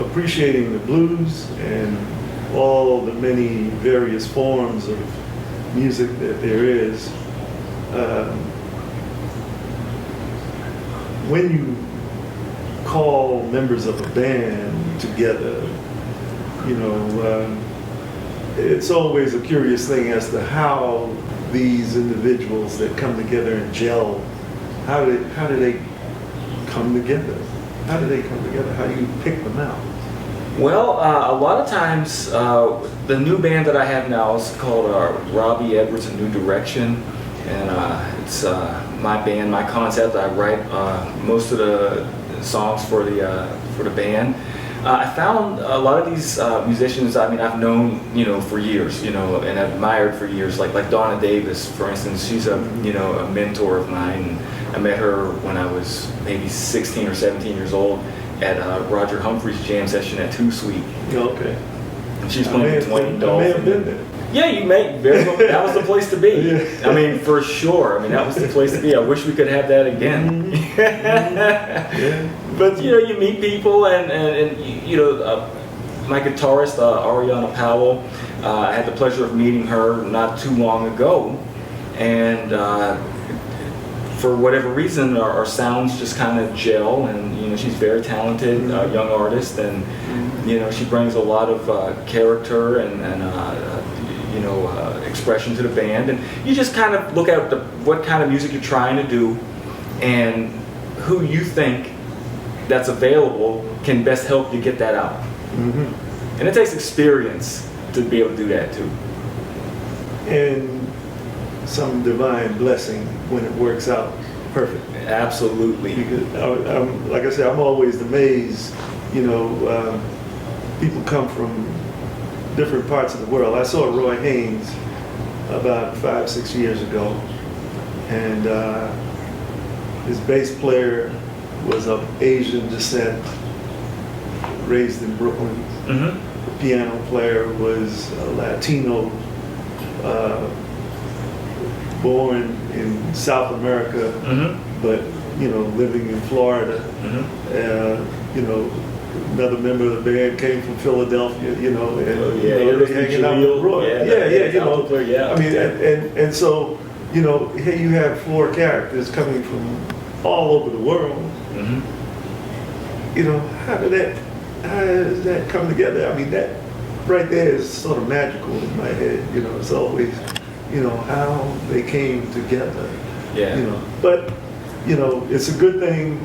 appreciating the blues and all the many various forms of music that there is. When you call members of a band together, you know, it's always a curious thing as to how these individuals that come together and gel, how do they come together? How do they come together? How do you pick them out? Well, a lot of times, the new band that I have now is called Roby, Edwards, and New Direction, and it's my band, my concept. I write most of the songs for the band. I found a lot of these musicians. I mean, I've known, you know, for years, you know, and admired for years. Like Donna Davis, for instance. She's a mentor of mine. I met her when I was maybe 16 or 17 years old at Roger Humphrey's jam session at Too Sweet. Okay. And she's playing with Dwayne Dolphin. I may have been there. Yeah, you may. Very well, that was the place to be. Yeah. I mean, for sure. I mean, that was the place to be. I wish we could have that again. Yeah. But you know, you meet people, and you know, my guitarist Ariana Powell. I had the pleasure of meeting her not too long ago, and for whatever reason, our sounds just kind of gel. And you know, she's very talented, young artist, and you know, she brings a lot of character and expression to the band. And you just kind of look at what kind of music you're trying to do, and who you think that's available can best help you get that out. Mm-hmm. And it takes experience to be able to do that too. And some divine blessing when it works out perfect. Absolutely. Because like I said, I'm always amazed, you know, people come from different parts of the world. I saw Roy Haynes about 5-6 years ago, and his bass player was of Asian descent, raised in Brooklyn. Mm-hmm. The piano player was Latino, born in South America, mm-hmm. but you know, living in Florida. Mm-hmm. You know, another member of the band came from Philadelphia. You know, and they hanging out with Roy. You know. Player, yeah. I mean, and so you know, here you have 4 characters coming from all over the world. Mm-hmm. You know, how does that come together? I mean, that right there is sort of magical in my head. You know, it's always, you know, how they came together. Yeah. You know, but you know, it's a good thing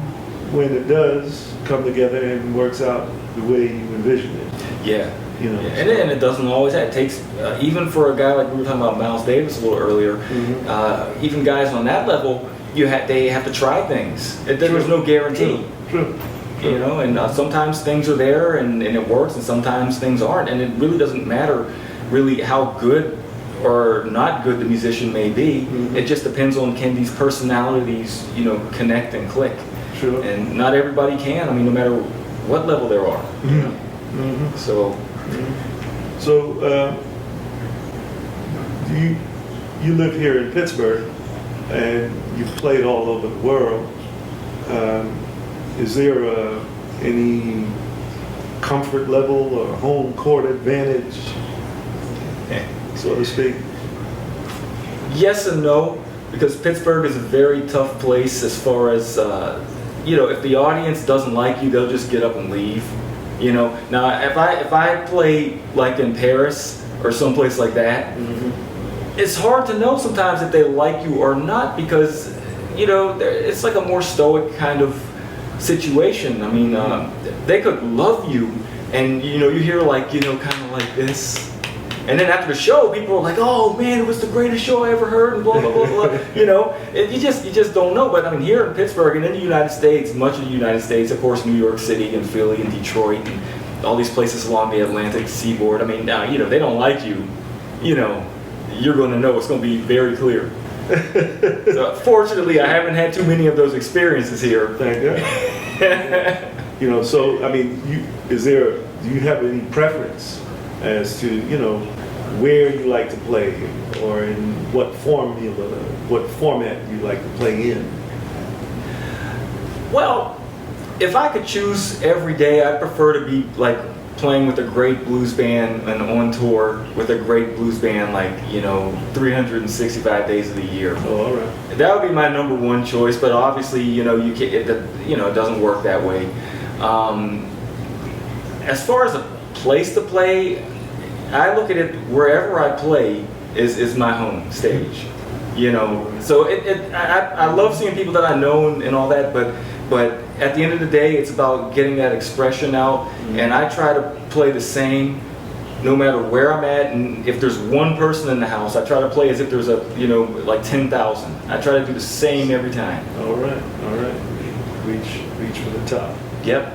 when it does come together and works out the way you envision it. Yeah. You know, yeah. And it doesn't always. It takes even for a guy like we were talking about Miles Davis a little earlier. Mm-hmm. Even guys on that level, they have to try things. There was no guarantee. True. You know, and sometimes things are there and it works, and sometimes things aren't, and it really doesn't matter really how good or not good the musician may be. Mm-hmm. It just depends on can these personalities, you know, connect and click. Sure. And not everybody can. I mean, no matter what level there are. Mm-hmm. You know? Mm-hmm. So. Mm-hmm. So, you live here in Pittsburgh, and you've played all over the world. Is there any comfort level or home court advantage, so to speak? Yes and no, because Pittsburgh is a very tough place as far as, you know, if the audience doesn't like you, they'll just get up and leave. You know, now if I play like in Paris or someplace like that, mm-hmm. it's hard to know sometimes if they like you or not, because, you know, it's like a more stoic kind of situation. I mean, they could love you, and you know, you hear like, you know, kind of like this, and then after the show, people are like, "Oh man, it was the greatest show I ever heard," and blah blah blah blah. You know, you just don't know. But I mean, here in Pittsburgh and in the United States, much of the United States, of course, New York City and Philly and Detroit and all these places along the Atlantic seaboard. I mean, you know, they don't like you. You know, you're going to know. It's going to be very clear. So fortunately, I haven't had too many of those experiences here. Thank God. You know, so I mean, do you have any preference as to, you know, where you like to play, or in what format you like to play in? Well, If I could choose every day, I'd prefer to be like playing with a great blues band and on tour with a great blues band, like, 365 days of the year. Oh, all right. That would be my number one choice, but obviously, it doesn't work that way. As far as a place to play, I look at it wherever I play is my home stage. So I love seeing people that I know and all that, but at the end of the day, it's about getting that expression out, and I try to play the same no matter where I'm at. And if there's one person in the house, I try to play as if there's like 10,000. I try to do the same every time. All right. Reach for the top. Yep.